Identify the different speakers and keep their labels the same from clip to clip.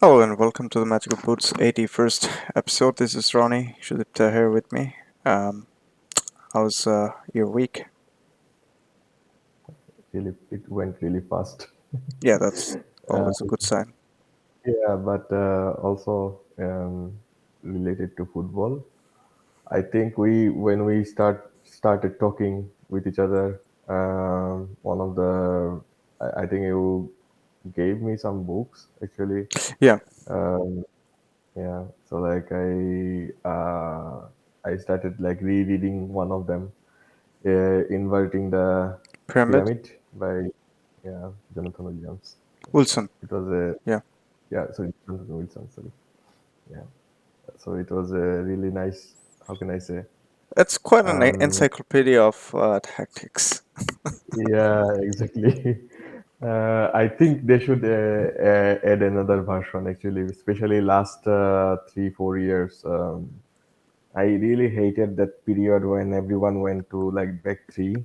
Speaker 1: Hello and welcome to the Magical Boots 81st episode. This is Ronnie Shudipta here with me. How's your week?
Speaker 2: It went really fast.
Speaker 1: Yeah, that's
Speaker 2: Uh,
Speaker 1: always a good sign.
Speaker 2: yeah, but also related to football. I think we when we started talking with each other, one of the I think you gave me some books actually.
Speaker 1: Yeah,
Speaker 2: Um, yeah, so like I started like rereading one of them, Inverting the
Speaker 1: Pyramid.
Speaker 2: Pyramid by Jonathan Williams.
Speaker 1: Wilson.
Speaker 2: It was a
Speaker 1: Yeah,
Speaker 2: sorry, Jonathan Wilson, sorry. Yeah. So it was a really nice, how can I say?
Speaker 1: it's quite an
Speaker 2: Um,
Speaker 1: encyclopedia of tactics.
Speaker 2: yeah, exactly. I think they should add another version actually, especially last 3, 4 years. I really hated that period when everyone went to like back three,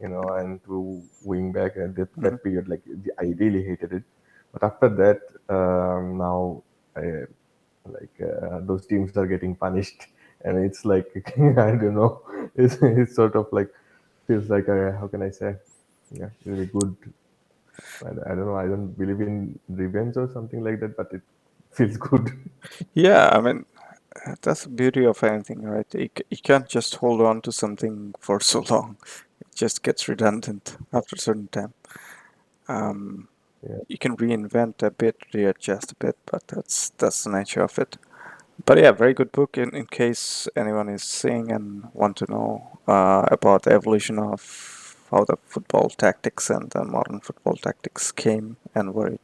Speaker 2: and to wing back. And
Speaker 1: Mhm.
Speaker 2: that period, like I really hated it. But after that, now I, those teams are getting punished, and it's like I don't know. It's sort of like feels like a, how can I say? Yeah, really good. I don't know. I don't believe in revenge or something like that, but it feels good.
Speaker 1: Yeah, I mean, that's the beauty of anything, right? You can't just hold on to something for so long. It just gets redundant after a certain time. Um,
Speaker 2: Yeah.
Speaker 1: you can reinvent a bit, readjust a bit, but that's the nature of it. But yeah, very good book in case anyone is seeing and want to know about the evolution of how the football tactics and the modern football tactics came and where it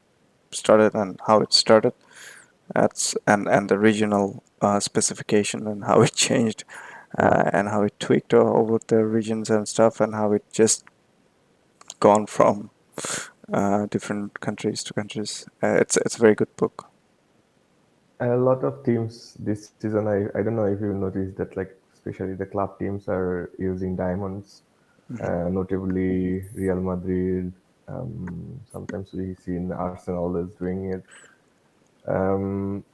Speaker 1: started and how it started. That's and the regional specification and how it changed and how it tweaked over the regions and stuff and how it just gone from different countries to countries. It's a very good book.
Speaker 2: A lot of teams this season, I don't know if you noticed that, like, especially the club teams are using diamonds,
Speaker 1: Hmm.
Speaker 2: notably Real Madrid. Sometimes we see in Arsenal is doing it. Um,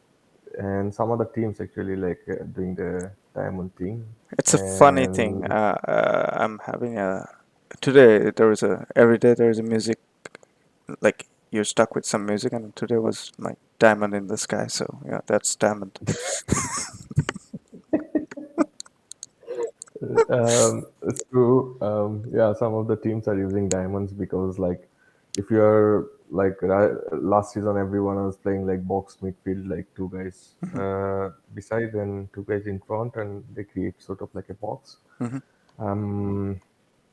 Speaker 2: and some other teams actually like doing the diamond thing.
Speaker 1: It's a funny thing.
Speaker 2: And
Speaker 1: I'm having a today there was a every day there is a music like you're stuck with some music and today was like Diamond in the Sky. So yeah, that's Diamond.
Speaker 2: It's true. Yeah, some of the teams are using diamonds because, like, if you're like last season, everyone was playing like box midfield, like two guys
Speaker 1: Hmm.
Speaker 2: beside and two guys in front, and they create sort of like a box.
Speaker 1: Hmm.
Speaker 2: Um,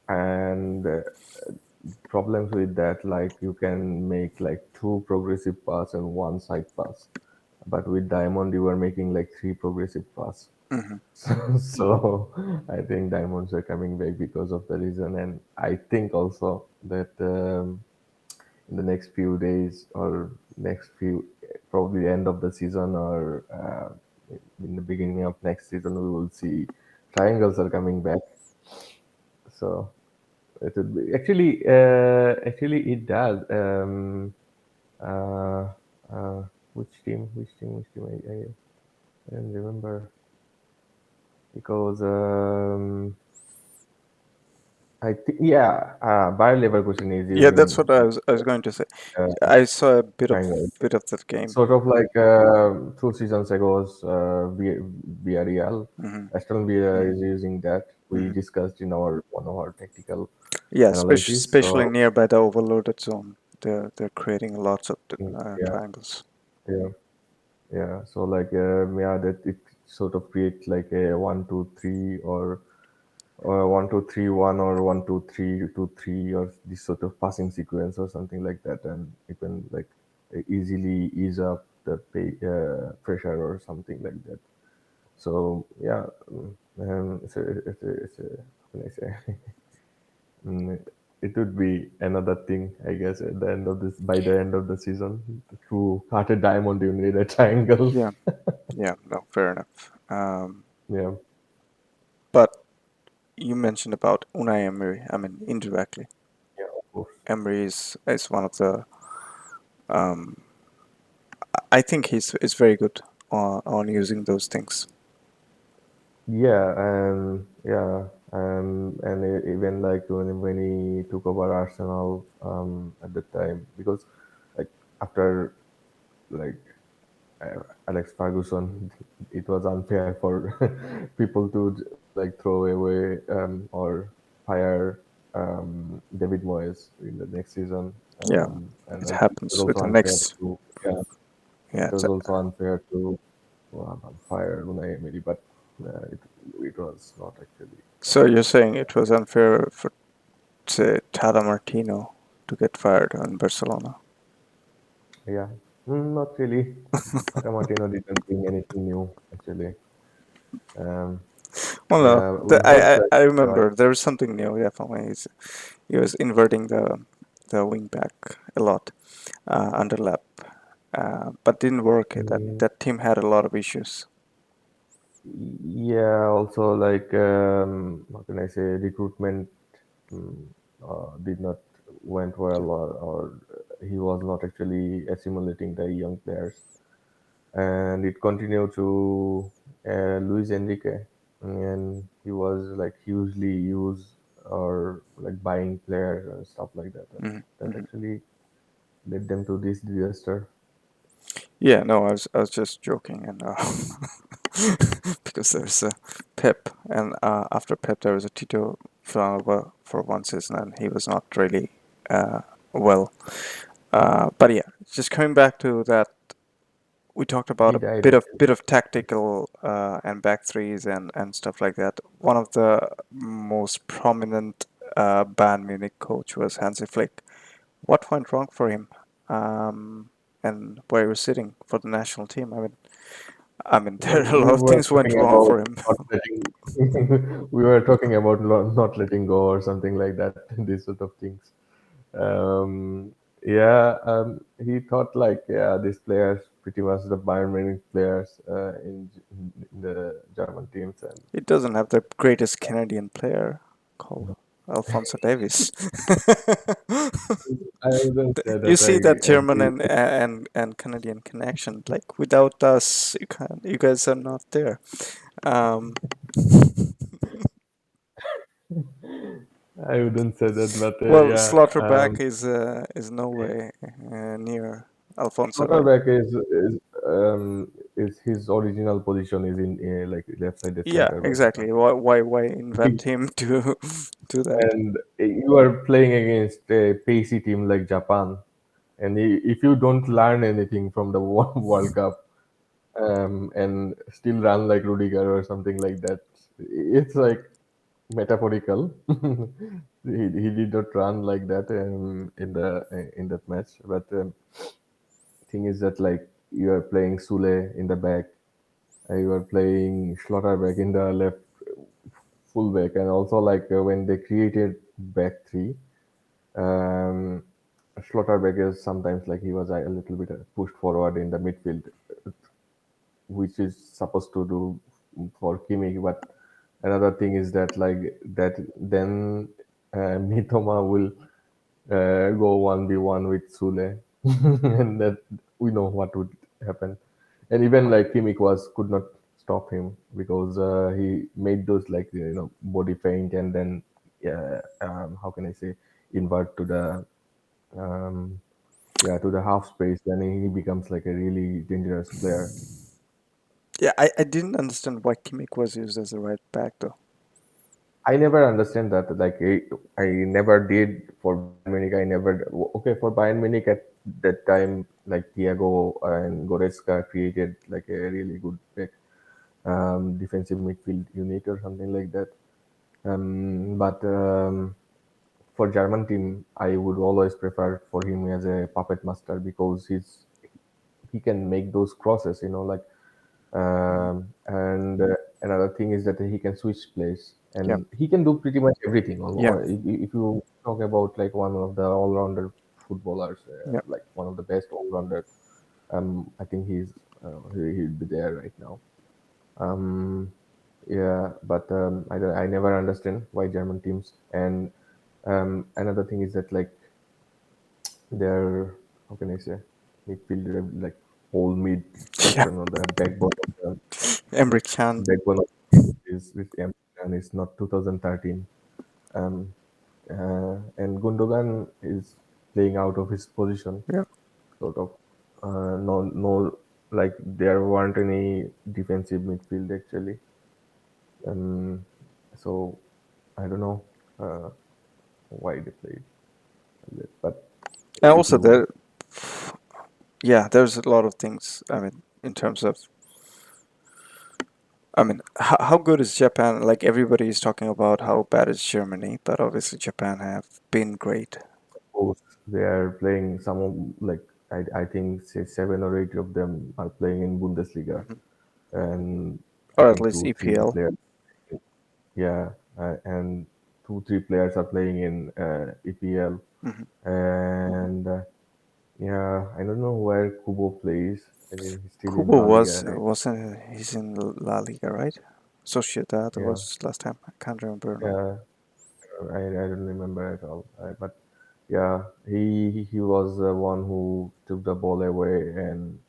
Speaker 2: and problems with that, like you can make like two progressive pass and one side pass, but with diamond you are making like three progressive pass.
Speaker 1: Hmm.
Speaker 2: So I think diamonds are coming back because of the reason, and I think also that in the next few days or next few, probably the end of the season or in the beginning of next season, we will see triangles are coming back. So it would be actually it does. Uh, uh, which team? I don't remember because I think, yeah, Bayer Leverkusen is
Speaker 1: Yeah, that's
Speaker 2: using
Speaker 1: what I was going to say.
Speaker 2: uh,
Speaker 1: I saw a
Speaker 2: triangle.
Speaker 1: bit of that game.
Speaker 2: Sort of like 2 seasons ago, Villarreal,
Speaker 1: Hmm.
Speaker 2: Aston Villa
Speaker 1: Hmm.
Speaker 2: is using that. We
Speaker 1: Hmm.
Speaker 2: discussed in our one of our tactical
Speaker 1: Yeah,
Speaker 2: analysis.
Speaker 1: especially
Speaker 2: So
Speaker 1: nearby the overloaded zone, they're creating lots of
Speaker 2: yeah,
Speaker 1: triangles.
Speaker 2: yeah, yeah. So like yeah, that it sort of creates like a 1-2-3 or 1-2-3-1 or 1-2-3-2-3 or this sort of passing sequence or something like that, and you can like easily ease up the pressure or something like that. So yeah, it's a how can I say? Mm, it would be another thing, I guess, at the end of this by the end of the season. To cut a diamond, you need a triangle.
Speaker 1: Yeah, yeah, no, fair enough.
Speaker 2: Yeah,
Speaker 1: But you mentioned about Unai Emery. I mean, indirectly,
Speaker 2: yeah, of course.
Speaker 1: Emery is one of the I think he's is very good on using those things.
Speaker 2: Yeah, and yeah, and even like when he took over Arsenal at the time, because like after like Alex Ferguson, it was unfair for people to like throw away or fire David Moyes in the next season,
Speaker 1: Yeah,
Speaker 2: and
Speaker 1: it
Speaker 2: it was
Speaker 1: happens with
Speaker 2: also
Speaker 1: the
Speaker 2: unfair
Speaker 1: next.
Speaker 2: to yeah,
Speaker 1: Yeah,
Speaker 2: it was also unfair to fire Unai Emery, but it was not actually.
Speaker 1: so you're saying it was unfair for say Tata Martino to get fired on Barcelona?
Speaker 2: Yeah, not really. Tata Martino didn't bring anything new actually. Um,
Speaker 1: Well, no,
Speaker 2: yeah, we got like
Speaker 1: I remember there was something new. Definitely, he was inverting the wing back a lot, underlap, but didn't work.
Speaker 2: mm,
Speaker 1: That team had a lot of issues.
Speaker 2: yeah, also like how can I say recruitment mm, did not went well, or he was not actually assimilating the young players, and it continued to Luis Enrique, and he was like hugely used or like buying players and stuff like that, and
Speaker 1: Hmm.
Speaker 2: that
Speaker 1: Hmm.
Speaker 2: actually led them to this disaster.
Speaker 1: Yeah, no, I was just joking, and because there's a Pep, and after Pep there was a Tito Villanova for one season, and he was not really uh, well. But yeah, just coming back to that, we talked about
Speaker 2: He
Speaker 1: a
Speaker 2: died actually.
Speaker 1: bit of tactical and back threes and stuff like that. One of the most prominent Bayern Munich coach was Hansi Flick. What went wrong for him? And where he was sitting for the national team. I mean, there are a lot
Speaker 2: We
Speaker 1: of
Speaker 2: were
Speaker 1: things went
Speaker 2: talking
Speaker 1: wrong
Speaker 2: about
Speaker 1: for him.
Speaker 2: not letting. We were talking about not letting go or something like that. These sort of things. Um, yeah, he thought like yeah, these players pretty much the Bayern Munich players in the German teams, and
Speaker 1: He doesn't have the greatest Canadian player called Alfonso Davis.
Speaker 2: I wouldn't say
Speaker 1: You
Speaker 2: that
Speaker 1: see that
Speaker 2: I
Speaker 1: German
Speaker 2: agree.
Speaker 1: and Canadian connection. Like without us, you guys are not there. Um,
Speaker 2: I wouldn't say that, but
Speaker 1: well,
Speaker 2: yeah.
Speaker 1: Slaughterback is no way near Alfonso.
Speaker 2: Quarterback is his original position is in like left-sided
Speaker 1: Yeah,
Speaker 2: center back or
Speaker 1: exactly.
Speaker 2: something.
Speaker 1: Why invent him to do that?
Speaker 2: And you are playing against a pacey team like Japan, and if you don't learn anything from the World Cup and still run like Rudiger or something like that, it's like metaphorical. He did not run like that in that match, but thing is that like you are playing Sule in the back, you are playing Schlotterbeck in the left fullback, and also like when they created back three, um, Schlotterbeck is sometimes like he was a little bit pushed forward in the midfield, which is supposed to do for Kimmich. But another thing is that like that then Mitoma will go 1v1 with Sule, and that we know what would happen. And even like Kimmich was could not stop him because he made those like body feint and then how can I say invert to the um, to the half space. Then he becomes like a really dangerous player.
Speaker 1: Yeah, I didn't understand why Kimmich was used as a right back though.
Speaker 2: I never understand that. Like I never did for Bayern Munich. I never okay for Bayern Munich at that time. Like Thiago and Goretzka created like a really good back, defensive midfield unit or something like that. But for German team, I would always prefer for him as a puppet master because he can make those crosses. Like
Speaker 1: Mm.
Speaker 2: and another thing is that he can switch plays
Speaker 1: Yeah,
Speaker 2: and he can do pretty much everything.
Speaker 1: yeah,
Speaker 2: If you talk about like one of the all-rounder footballers,
Speaker 1: yeah.
Speaker 2: like one of the best all-rounder, I think he'd be there right now. Um, yeah, but I never understand why German teams and another thing is that like their how can I say midfield like whole mid
Speaker 1: Yeah,
Speaker 2: section or the backbone of the
Speaker 1: Emre Can.
Speaker 2: backbone of is with and it's not 2013. Um, and Gundogan is playing out of his position,
Speaker 1: Yeah.
Speaker 2: sort of. No, like there weren't any defensive midfield actually. Um, so I don't know uh, why they played like that. But
Speaker 1: And
Speaker 2: if
Speaker 1: also
Speaker 2: you,
Speaker 1: there, yeah, there's a lot of things. I mean, in terms of, I mean, how good is Japan? Like everybody is talking about how bad is Germany, but obviously Japan have been great.
Speaker 2: suppose they are playing some of, like I think say 7 or 8 of them are playing in Bundesliga,
Speaker 1: Hmm.
Speaker 2: and I
Speaker 1: Or at
Speaker 2: think
Speaker 1: least
Speaker 2: two three
Speaker 1: EPL.
Speaker 2: players, yeah, and 2 3 players are playing in EPL,
Speaker 1: Hmm.
Speaker 2: and yeah, I don't know where Kubo plays. I think he's still in
Speaker 1: Kubo
Speaker 2: La Liga, right?
Speaker 1: wasn't he's in La Liga, right? Sociedad
Speaker 2: Yeah,
Speaker 1: was last time. I can't remember now.
Speaker 2: yeah. I don't remember at all. But yeah, he was the one who took the ball away and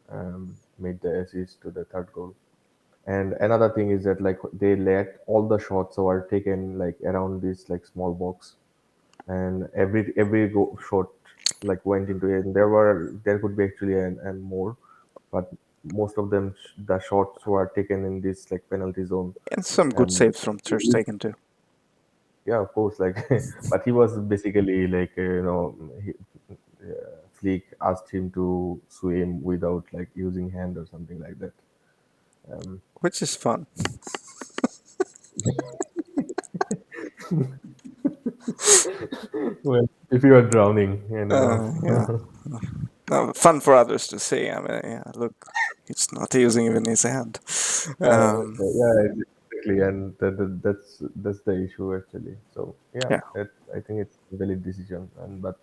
Speaker 2: made the assist to the third goal. And another thing is that like they let all the shots were taken like around this like small box, and shot like went into it. And there could be actually and more, but most of them the shots were taken in this like penalty zone.
Speaker 1: And some good
Speaker 2: Um,
Speaker 1: saves from Ter Stegen too.
Speaker 2: yeah, of course, like, but he was basically like Fleek asked him to swim without like using hand or something like that. Um,
Speaker 1: Which is fun.
Speaker 2: well, if you are drowning,
Speaker 1: Yeah. No, fun for others to see. I mean, yeah, look, he's not using even his hand. Um,
Speaker 2: yeah, exactly, and that's the issue actually. So yeah,
Speaker 1: yeah.
Speaker 2: I think it's a valid decision, and but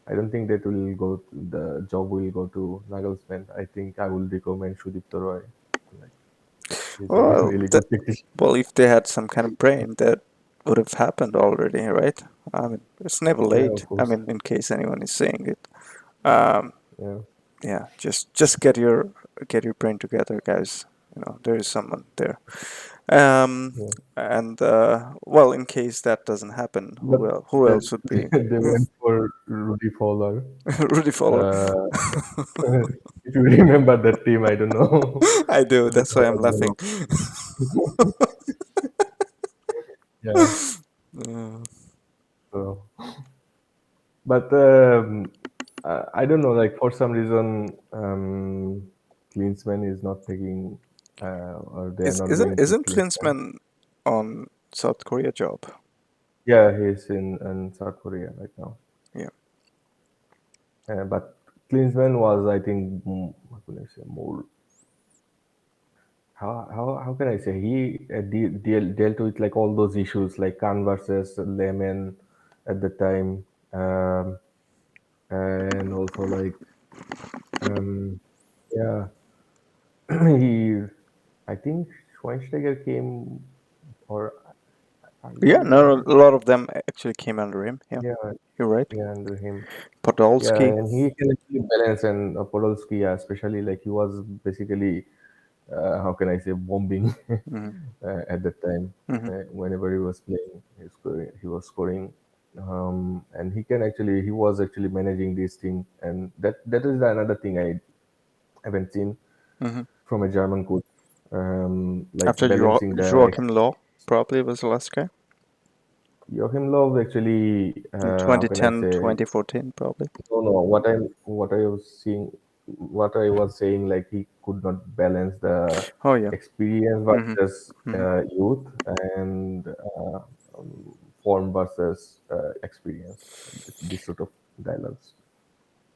Speaker 2: I don't think that will go. The job will go to Nagelsmann. I think I will recommend Sudipto Roy. Like he's a
Speaker 1: Well,
Speaker 2: really
Speaker 1: that,
Speaker 2: good technician.
Speaker 1: well, if they had some kind of brain, that would have happened already, right? I mean, it's never
Speaker 2: Yeah, of
Speaker 1: late. I
Speaker 2: course.
Speaker 1: mean, in case anyone is saying it. Um,
Speaker 2: Yeah,
Speaker 1: yeah, just get your brain together, guys. You know, there is someone there.
Speaker 2: yeah.
Speaker 1: And well, in case that doesn't happen,
Speaker 2: But
Speaker 1: who
Speaker 2: they,
Speaker 1: else would be
Speaker 2: they went for Rudy Fowler.
Speaker 1: Rudy Follow?
Speaker 2: Uh, if you remember that team, I don't know.
Speaker 1: I do. That's why I'm laughing.
Speaker 2: Yeah.
Speaker 1: Uh,
Speaker 2: So, but I don't know. Like for some reason, Klinsmann is not taking, or they are not going to
Speaker 1: isn't
Speaker 2: Klinsmann.
Speaker 1: Klinsman on South Korea job?
Speaker 2: Yeah, he's in South Korea right now.
Speaker 1: Yeah.
Speaker 2: But Klinsmann was, I think, how can I say, more how can I say he dealt with like all those issues like Khan versus Lehman at the time, and also like um, yeah, he I think Schweinsteiger came, or are you
Speaker 1: Yeah,
Speaker 2: sure?
Speaker 1: no, a lot of them actually came under him. Yeah,
Speaker 2: Yeah,
Speaker 1: you're right.
Speaker 2: yeah, under him. Yeah,
Speaker 1: Podolski.
Speaker 2: and he can actually balance, and Podolski, yeah, especially like he was basically how can I say bombing
Speaker 1: Hmm.
Speaker 2: at that time.
Speaker 1: Hmm.
Speaker 2: Whenever he was playing, he was scoring, and he was actually managing this team, and that is another thing I haven't seen
Speaker 1: Hmm.
Speaker 2: from a German coach, like
Speaker 1: After
Speaker 2: balancing the
Speaker 1: Joachim Low, probably was the last guy
Speaker 2: Joachim Löw actually.
Speaker 1: in
Speaker 2: How can I
Speaker 1: 2010,
Speaker 2: say?
Speaker 1: 2014, probably.
Speaker 2: No, no. What I was saying, like he could not balance the
Speaker 1: Oh yeah.
Speaker 2: experience
Speaker 1: Hmm.
Speaker 2: versus
Speaker 1: Hmm.
Speaker 2: youth and form versus experience. This sort of dialogues,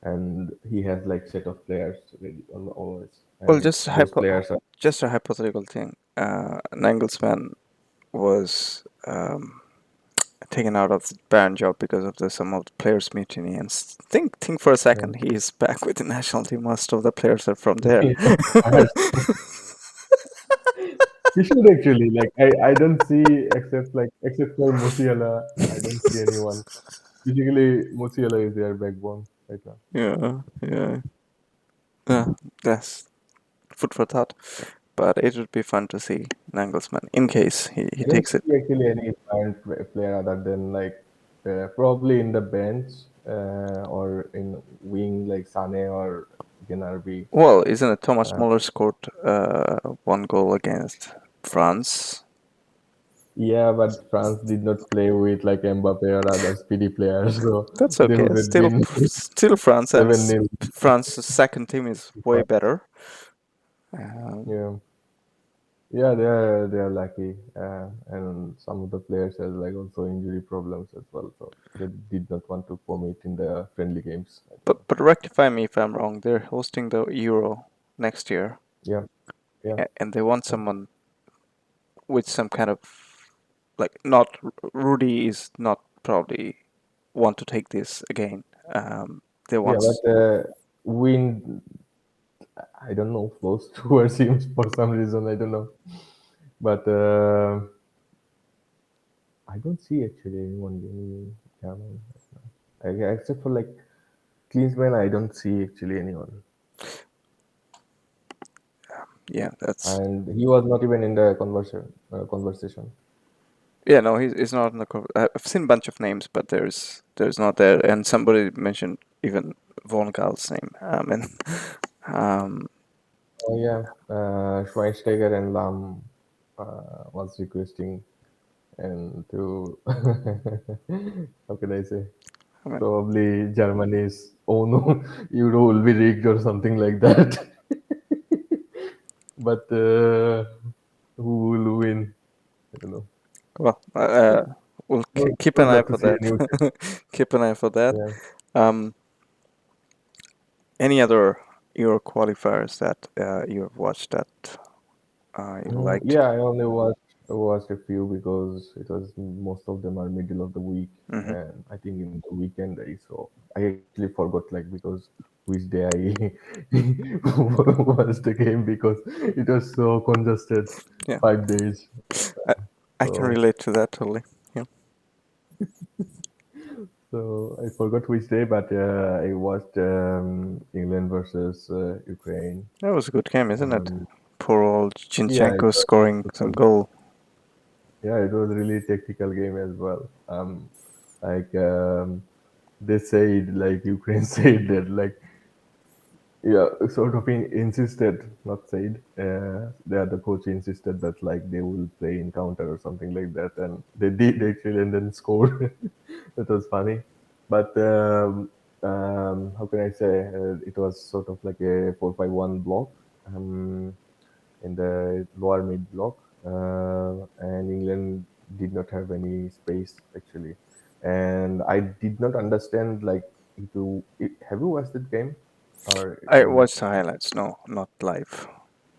Speaker 2: and he has like set of players ready always,
Speaker 1: Well,
Speaker 2: and those players are
Speaker 1: just a hypothetical thing. Nagelsmann was taken out of the Bayern job because of some of the players' mutiny. And think for a
Speaker 2: yeah.
Speaker 1: second, he is back with the national team. Most of the players are from there.
Speaker 2: Yeah, he should actually like I don't see except for Musiala, I don't see anyone. Basically, Musiala is their backbone right now.
Speaker 1: Yeah, yeah. Yeah, that's food for thought. But it would be fun to see Nagelsmann in case he
Speaker 2: I don't
Speaker 1: takes it.
Speaker 2: see actually any current player other than like probably in the bench or in wing like Sane or Gnabry.
Speaker 1: Well, isn't it Thomas
Speaker 2: Uh,
Speaker 1: Muller scored one goal against France?
Speaker 2: yeah, but France did not play with like Mbappe or other speedy players, so
Speaker 1: That's
Speaker 2: they
Speaker 1: okay.
Speaker 2: would have
Speaker 1: Still,
Speaker 2: been
Speaker 1: still France, and
Speaker 2: 7-0.
Speaker 1: France's second team is way better. Um,
Speaker 2: Yeah, yeah, they are lucky, and some of the players has like also injury problems as well, so they did not want to commit in the friendly games. I think.
Speaker 1: but rectify me if I'm wrong. They're hosting the Euro next year,
Speaker 2: Yeah, yeah.
Speaker 1: and they want someone with some kind of like not Rudy is not probably want to take this again. They
Speaker 2: Yeah,
Speaker 1: want
Speaker 2: but wind, I don't know, flows towards him for some reason. I don't know, but I don't see actually anyone being German except for like Klinsmann. I don't see actually anyone,
Speaker 1: yeah, that's
Speaker 2: and he was not even in the conversation.
Speaker 1: yeah. No, he's not in the. I've seen a bunch of names, but there's not there. And somebody mentioned even Von Gaal's name. And um,
Speaker 2: Oh yeah, Schweinsteiger and Lam was requesting and to how can I say?
Speaker 1: I mean,
Speaker 2: Probably Germany's oh no, Euro will be rigged or something like that. But who will win? I don't know.
Speaker 1: well, we'll
Speaker 2: No,
Speaker 1: keep
Speaker 2: would
Speaker 1: an eye
Speaker 2: love to
Speaker 1: for
Speaker 2: see a
Speaker 1: that.
Speaker 2: new.
Speaker 1: Keep an eye for that.
Speaker 2: Yeah.
Speaker 1: Um, any other Euro qualifiers that you have watched that you liked?
Speaker 2: Yeah, I only watched a few because it was most of them are middle of the week,
Speaker 1: Hmm.
Speaker 2: and I think in the weekend I saw. I actually forgot like because which day I watched the game because it was so congested,
Speaker 1: Yeah,
Speaker 2: 5 days.
Speaker 1: I, I can
Speaker 2: So
Speaker 1: relate to that totally. Yeah,
Speaker 2: so I forgot which day, but I watched England versus Ukraine.
Speaker 1: that was a good game, isn't it?
Speaker 2: Um,
Speaker 1: Poor old
Speaker 2: yeah,
Speaker 1: Chinchenko scoring
Speaker 2: it
Speaker 1: some
Speaker 2: was
Speaker 1: goal.
Speaker 2: yeah, it was really technical game as well. Like they said, like Ukraine said that, like yeah, sort of insisted, not said. The other coach insisted that like they will play in counter or something like that, and they did actually, and then scored. That was funny, but how can I say? It was sort of like a 4-5-1 block. Um, in the lower mid block, and England did not have any space actually. And I did not understand like if you have you watched that game or
Speaker 1: I
Speaker 2: you
Speaker 1: watched the highlights. No, not live.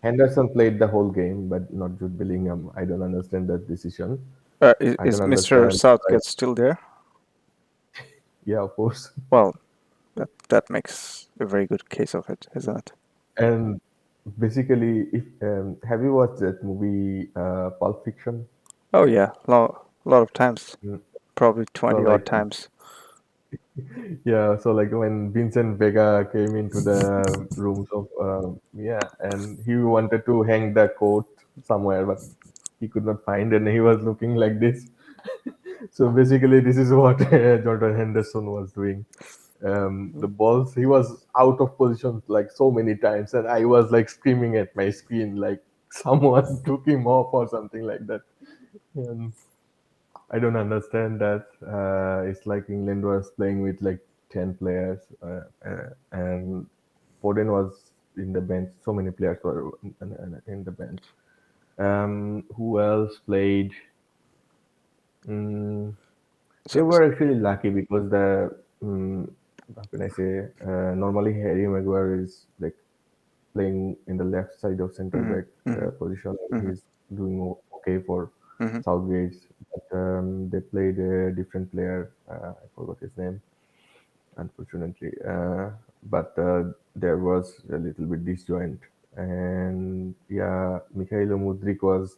Speaker 2: Henderson played the whole game, but not Jude Bellingham. I don't understand that decision. I
Speaker 1: Is
Speaker 2: don't
Speaker 1: Mr.
Speaker 2: understand. Like,
Speaker 1: Southgate still there?
Speaker 2: yeah, of course.
Speaker 1: Well, that makes a very good case of it, isn't it?
Speaker 2: And basically, if have you watched that movie Pulp Fiction?
Speaker 1: Oh yeah, lot of times,
Speaker 2: Mm.
Speaker 1: probably
Speaker 2: So
Speaker 1: 20 odd
Speaker 2: like
Speaker 1: times.
Speaker 2: yeah, so like when Vincent Vega came into the rooms of yeah, and he wanted to hang the coat somewhere, but he could not find, and he was looking like this. So basically, this is what Jordan Henderson was doing. The balls, he was out of position like so many times, and I was like screaming at my screen like someone took him off or something like that. And I don't understand that. It's like England was playing with like 10 players, and Foden was in the bench. So many players were in the bench. Who else played? Mm, they
Speaker 1: So,
Speaker 2: were actually lucky because how can I say? Normally Harry Maguire is like playing in the left side of center
Speaker 1: hmm
Speaker 2: back
Speaker 1: hmm
Speaker 2: position, and
Speaker 1: hmm
Speaker 2: he's doing okay for
Speaker 1: hmm
Speaker 2: Southgate. But they played a different player. I forgot his name, unfortunately. But there was a little bit disjoint, and yeah, Mikhailo Mudrik was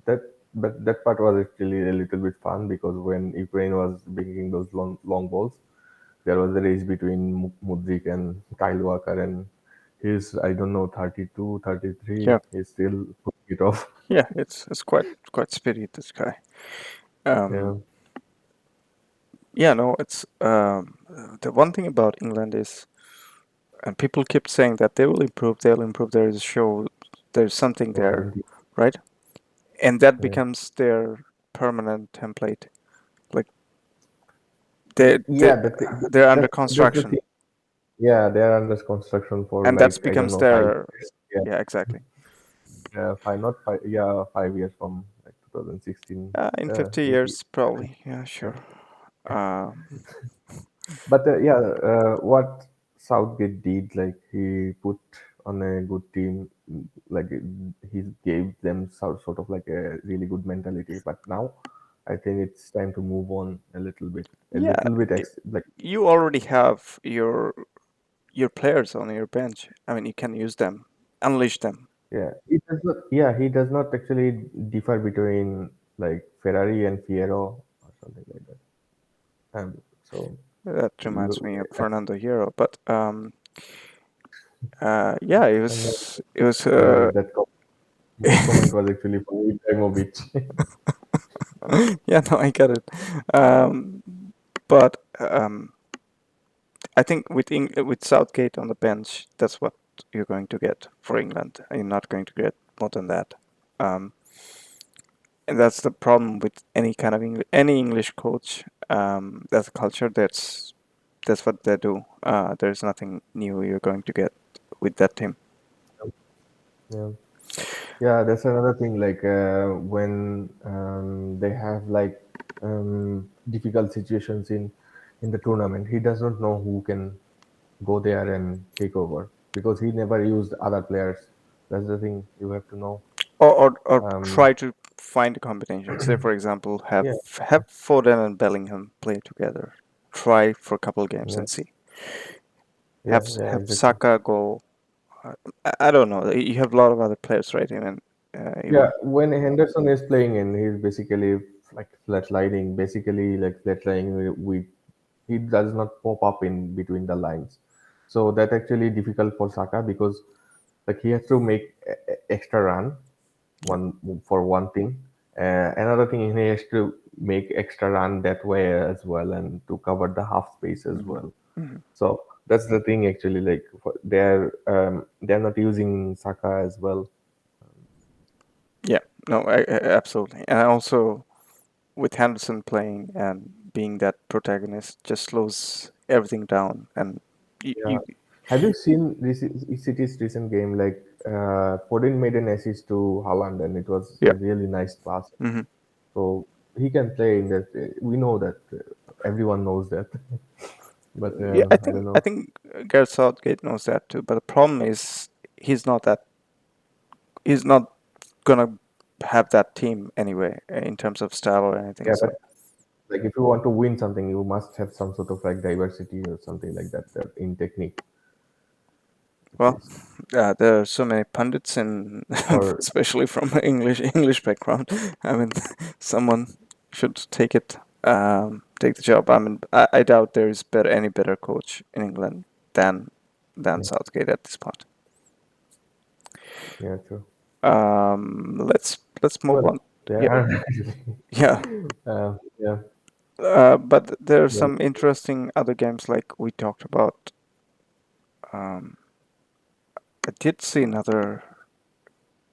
Speaker 2: that. But that part was actually a little bit fun because when Ukraine was bringing those long balls, there was a race between Mudrik and Kyle Walker, and He's, I don't know, 32, 33.
Speaker 1: Yeah,
Speaker 2: He's still putting it off.
Speaker 1: yeah, it's quite speedy, this guy.
Speaker 2: Yeah,
Speaker 1: Um, yeah, no, it's the one thing about England is, and people keep saying that they will improve, they'll improve. There is a show, there's something
Speaker 2: yeah,
Speaker 1: there,
Speaker 2: indeed.
Speaker 1: right? And that
Speaker 2: Yeah,
Speaker 1: becomes their permanent template. Like they they
Speaker 2: yeah.
Speaker 1: they're under
Speaker 2: That's the thing.
Speaker 1: construction,
Speaker 2: Yeah, they are under construction for
Speaker 1: and that
Speaker 2: like, I don't
Speaker 1: becomes
Speaker 2: know, 5
Speaker 1: their,
Speaker 2: years. Yeah,
Speaker 1: yeah, exactly.
Speaker 2: five, not five. Yeah, 5 years from like 2016.
Speaker 1: In 50
Speaker 2: Maybe.
Speaker 1: years, probably. Yeah,
Speaker 2: Yeah.
Speaker 1: sure. Uh,
Speaker 2: But yeah, what Southgate did, like he put on a good team, like he gave them sort of like a really good mentality. But now, I think it's time to move on a
Speaker 1: yeah,
Speaker 2: little bit,
Speaker 1: it,
Speaker 2: like
Speaker 1: you already have your players on your bench. I mean, you can use them, unleash them.
Speaker 2: yeah. He does not. Yeah, he does not actually differ between like Ferrari and Fiero or something like that. So
Speaker 1: That reminds
Speaker 2: you,
Speaker 1: me of Fernando Hierro, but yeah, it
Speaker 2: and then,
Speaker 1: was it was
Speaker 2: that comment was actually for Ibrahimovic.
Speaker 1: yeah, no, I get it. But I think with Southgate on the bench, that's what you're going to get for England. You're not going to get more than that. Um, and that's the problem with any kind of any English coach. That's a culture. That's what they do. There's nothing new you're going to get with that team.
Speaker 2: Yeah. Yeah, that's another thing. Like when they have like difficult situations in the tournament, he does not know who can go there and take over because he never used other players. That's the thing you have to know.
Speaker 1: Or
Speaker 2: Um,
Speaker 1: try to find a combination. Say, for example,
Speaker 2: yeah,
Speaker 1: have Foden and Bellingham play together. Try for a couple of games
Speaker 2: yeah,
Speaker 1: and see.
Speaker 2: yeah, yeah,
Speaker 1: Have
Speaker 2: exactly.
Speaker 1: Saka go. I don't know. You have a lot of other players, right? I mean,
Speaker 2: Yeah,
Speaker 1: even
Speaker 2: when Henderson is playing in, he's basically like flatlining. Basically, like flatlining. He does not pop up in between the lines, so that actually difficult for Saka because like he has to make extra run
Speaker 1: yeah.
Speaker 2: one for one thing. Another thing he has to make extra run that way as well and to cover the half space as
Speaker 1: Hmm.
Speaker 2: well.
Speaker 1: Hmm.
Speaker 2: So that's the thing actually. Like they're not using Saka as well.
Speaker 1: Yeah. No, absolutely. And also with Henderson playing and being that protagonist, just slows everything down. And
Speaker 2: Yeah.
Speaker 1: you
Speaker 2: Have you seen this City's recent game? Like Foden made an assist to Haaland, and it was
Speaker 1: yeah.
Speaker 2: a really nice pass.
Speaker 1: Hmm.
Speaker 2: So he can play in that. We know that. Everyone knows that. But
Speaker 1: Yeah,
Speaker 2: I don't
Speaker 1: I
Speaker 2: know.
Speaker 1: think Gareth Southgate knows that too. But the problem is he's not that he's not gonna have that team anyway in terms of style or anything.
Speaker 2: Yeah,
Speaker 1: So
Speaker 2: but like if you want to win something, you must have some sort of like diversity or something like that, that in technique at
Speaker 1: well,
Speaker 2: least.
Speaker 1: there are so many pundits and
Speaker 2: Or
Speaker 1: especially from English background. I mean, someone should take the job. I mean, I doubt there is any better coach in England than
Speaker 2: yeah,
Speaker 1: Southgate at this point.
Speaker 2: yeah, true.
Speaker 1: Let's move
Speaker 2: Well,
Speaker 1: on.
Speaker 2: there
Speaker 1: Yeah,
Speaker 2: are actually.
Speaker 1: yeah.
Speaker 2: Yeah,
Speaker 1: But there are
Speaker 2: well,
Speaker 1: some interesting other games like we talked about. Um, I did see another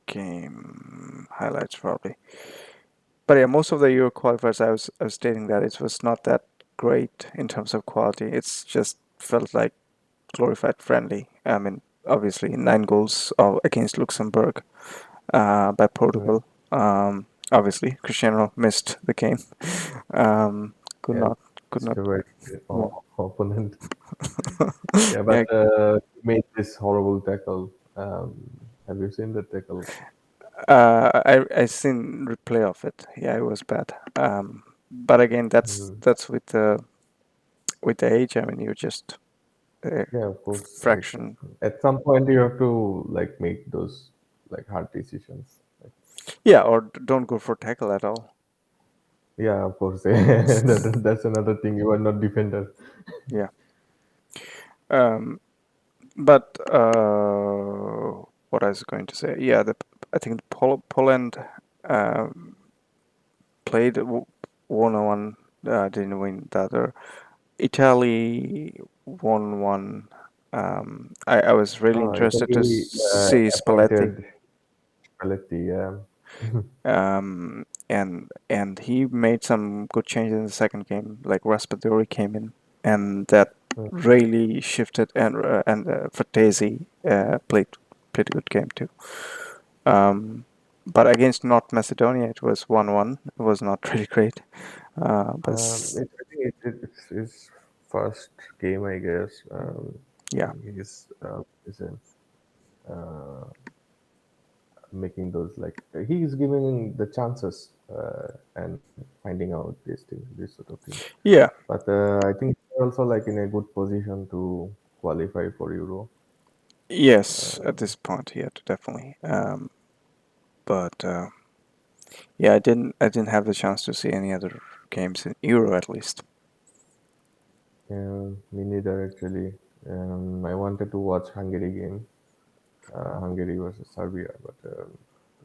Speaker 1: game highlights probably, but yeah, most of the Euro qualifiers I was stating that it was not that great in terms of quality. It's just felt like glorified friendly. I mean, obviously 9 goals against Luxembourg by
Speaker 2: yeah,
Speaker 1: Portugal. Obviously Cristiano missed the game. Could
Speaker 2: yeah,
Speaker 1: not could
Speaker 2: it's
Speaker 1: not.
Speaker 2: a very
Speaker 1: Yeah,
Speaker 2: opponent. Yeah,
Speaker 1: yeah.
Speaker 2: but he made this horrible tackle. Have you seen the tackle?
Speaker 1: I seen replay of it. Yeah, it was bad. But again,
Speaker 2: Mm.
Speaker 1: that's with the age. I mean, you're just a
Speaker 2: Yeah, of course. Like
Speaker 1: fraction.
Speaker 2: at some point, you have to like make those like hard decisions. Like,
Speaker 1: Yeah, or don't go for tackle at all.
Speaker 2: yeah, of course. That's another thing. You are not defender.
Speaker 1: Yeah. Um, But what I was going to say, yeah, I think Poland uh, played 1-1, didn't win the other. Italy won one. I was really interested to
Speaker 2: Italy
Speaker 1: see Spalletti.
Speaker 2: appointed Spalletti.
Speaker 1: And he made some good changes in the second game. Like Raspadori came in, and that really shifted. And Frattesi played a good game too. But against North Macedonia, it was 1-1. It was not really great. But
Speaker 2: I think it's his first game, I guess.
Speaker 1: yeah,
Speaker 2: Is making those like he's giving the chances and finding out these sort of things.
Speaker 1: yeah,
Speaker 2: But I think they're also like in a good position to qualify for Euro.
Speaker 1: yes. At this point, yeah, definitely. But yeah, I didn't have the chance to see any other games in Euro at least.
Speaker 2: Me neither actually. I wanted to watch Hungary game, Hungary versus Serbia, but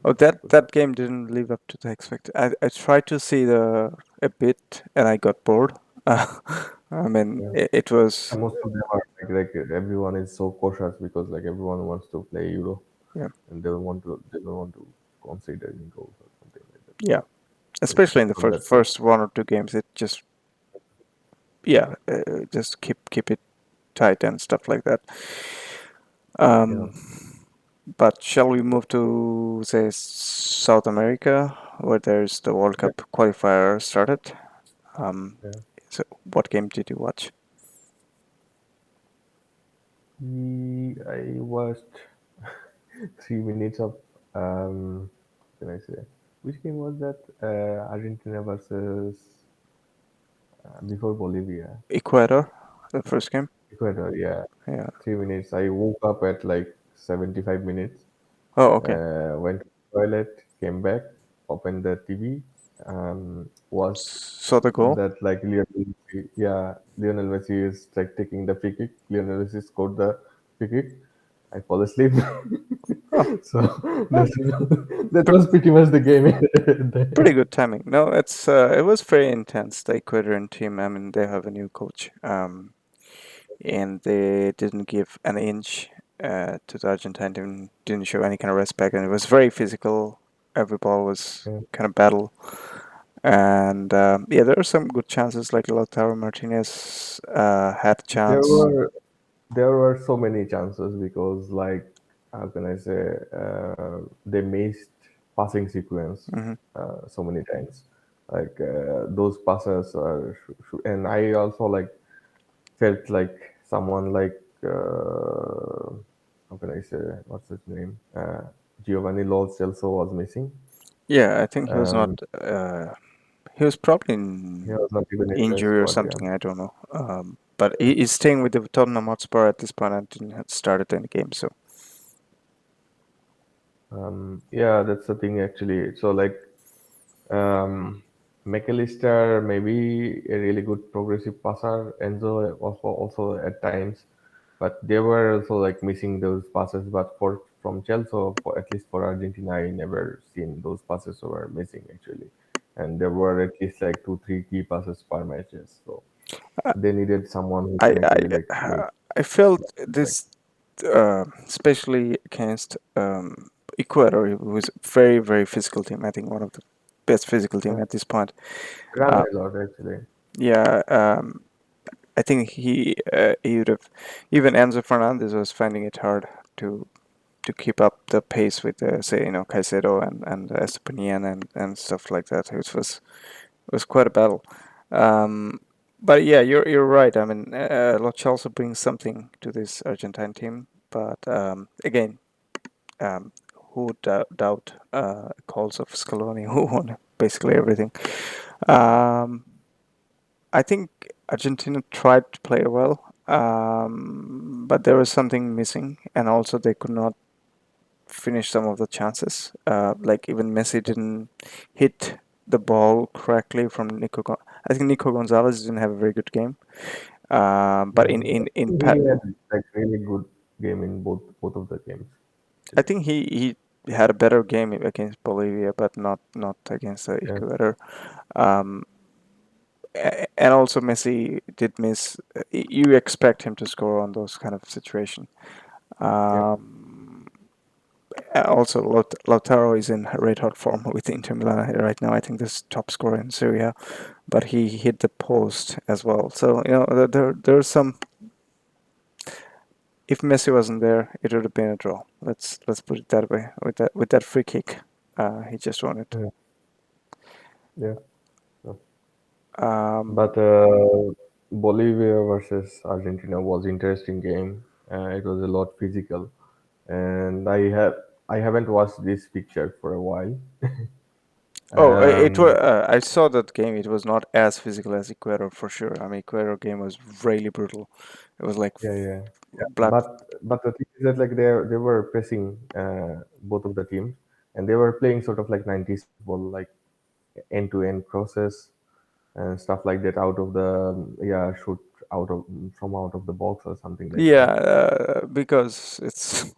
Speaker 1: Oh,
Speaker 2: I
Speaker 1: that
Speaker 2: could not.
Speaker 1: that game didn't live up to the expected. I tried to see the a bit and I got bored. I mean,
Speaker 2: Yeah.
Speaker 1: it was
Speaker 2: Most of them are like everyone is so cautious because like everyone wants to play Euro
Speaker 1: yeah,
Speaker 2: and they don't want to consider any goals or something like that.
Speaker 1: yeah.
Speaker 2: So it's
Speaker 1: Especially in the
Speaker 2: not
Speaker 1: first
Speaker 2: that much.
Speaker 1: first one or two games, it just yeah, just keep it tight and stuff like that.
Speaker 2: Yeah.
Speaker 1: Um, but shall we move to say South America, where there's the World
Speaker 2: Yeah.
Speaker 1: Cup qualifier started? Um,
Speaker 2: Yeah.
Speaker 1: so what game did you watch?
Speaker 2: I watched 3 minutes of um what can I say? Which game was that? Argentina versus before Bolivia.
Speaker 1: Ecuador, the first game.
Speaker 2: Ecuador, yeah.
Speaker 1: Yeah.
Speaker 2: 3 minutes. I woke up at like 75 minutes,
Speaker 1: Oh, okay.
Speaker 2: went to the toilet, came back, opened the TV, watched
Speaker 1: So the goal.
Speaker 2: that like Lionel Messi is like taking the free kick. Lionel Messi scored the free kick. I fall asleep.
Speaker 1: Oh,
Speaker 2: So
Speaker 1: oh,
Speaker 2: that
Speaker 1: pr-
Speaker 2: was pretty much the game.
Speaker 1: pretty good timing. No, it was very intense. The Ecuadorian team. I mean, they have a new coach. And they didn't give an inch to the Argentine team. Didn't show any kind of respect, and it was very physical. Every ball was
Speaker 2: Yeah.
Speaker 1: kind of battle. And yeah, there are some good chances. Like Lautaro Martinez had a
Speaker 2: There
Speaker 1: chance.
Speaker 2: were there were so many chances because like how can I say they missed passing sequence
Speaker 1: Hmm.
Speaker 2: so many times. Like those passes are and I also like felt like someone like how can I say what's his name Giovanni Lo Celso was missing.
Speaker 1: Yeah, I think he was not.
Speaker 2: Um,
Speaker 1: He was probably
Speaker 2: he
Speaker 1: in
Speaker 2: was not even in the
Speaker 1: injury or
Speaker 2: squad. Yeah.
Speaker 1: something. I don't know. But he's staying with the Tottenham Hotspur at this point and didn't have started any game. So
Speaker 2: Yeah, that's the thing actually. So like Um, McAllister maybe a really good progressive passer. Enzo also at times, but they were also like missing those passes. But for from Chelsea, for at least for Argentina, I never seen those passes were missing actually, and there were at least like two three key passes per matches. So
Speaker 1: I
Speaker 2: they needed someone who
Speaker 1: I
Speaker 2: can actually like make
Speaker 1: I felt
Speaker 2: like
Speaker 1: this, especially against Ecuador, who was a very very physical team. I think one of the best physical team at this point.
Speaker 2: run
Speaker 1: Uh,
Speaker 2: a lot actually.
Speaker 1: yeah, I think he would have even Enzo Fernandez was finding it hard to to keep up the pace with say Caicedo and Estepanian and stuff like that. It was quite a battle. Um, but yeah, you're right. I mean, Lo Celso brings something to this Argentine team, but again, um, who would doubt calls of Scaloni, who won basically everything. Um, I think Argentina tried to play well, but there was something missing, and also they could not finish some of the chances. Like even Messi didn't hit the ball correctly from Nico. I think Nico Gonzalez didn't have a very good game. But
Speaker 2: Yeah,
Speaker 1: in
Speaker 2: I
Speaker 1: in
Speaker 2: think
Speaker 1: in
Speaker 2: he
Speaker 1: pa-
Speaker 2: had like really good. game in both of the games.
Speaker 1: I
Speaker 2: Actually.
Speaker 1: think he had a better game against Bolivia, but not against
Speaker 2: Yeah,
Speaker 1: Ecuador. Um, and also Messi did miss. You expect him to score on those kind of situation.
Speaker 2: yeah,
Speaker 1: Um, Also, Lautaro is in red hot form with Inter Milan right now. I think this top scorer in Syria, but he hit the post as well. So there's some. If Messi wasn't there, it would have been a draw. Let's put it that way. With that free kick, he just won it.
Speaker 2: yeah, yeah. No.
Speaker 1: Um,
Speaker 2: But Bolivia versus Argentina was interesting game. It was a lot physical, and I haven't watched this picture for a while.
Speaker 1: oh, it was.
Speaker 2: Um,
Speaker 1: I saw that game. It was not as physical as Ecuador for sure. I mean, Ecuador game was really brutal. It was like
Speaker 2: yeah, yeah, yeah.
Speaker 1: blood.
Speaker 2: But the thing is that like they were pressing both of the teams, and they were playing sort of like 90s football, like end to end crosses and stuff like that out of the yeah shoot out of from out of the box or something like
Speaker 1: Yeah,
Speaker 2: that.
Speaker 1: because it's.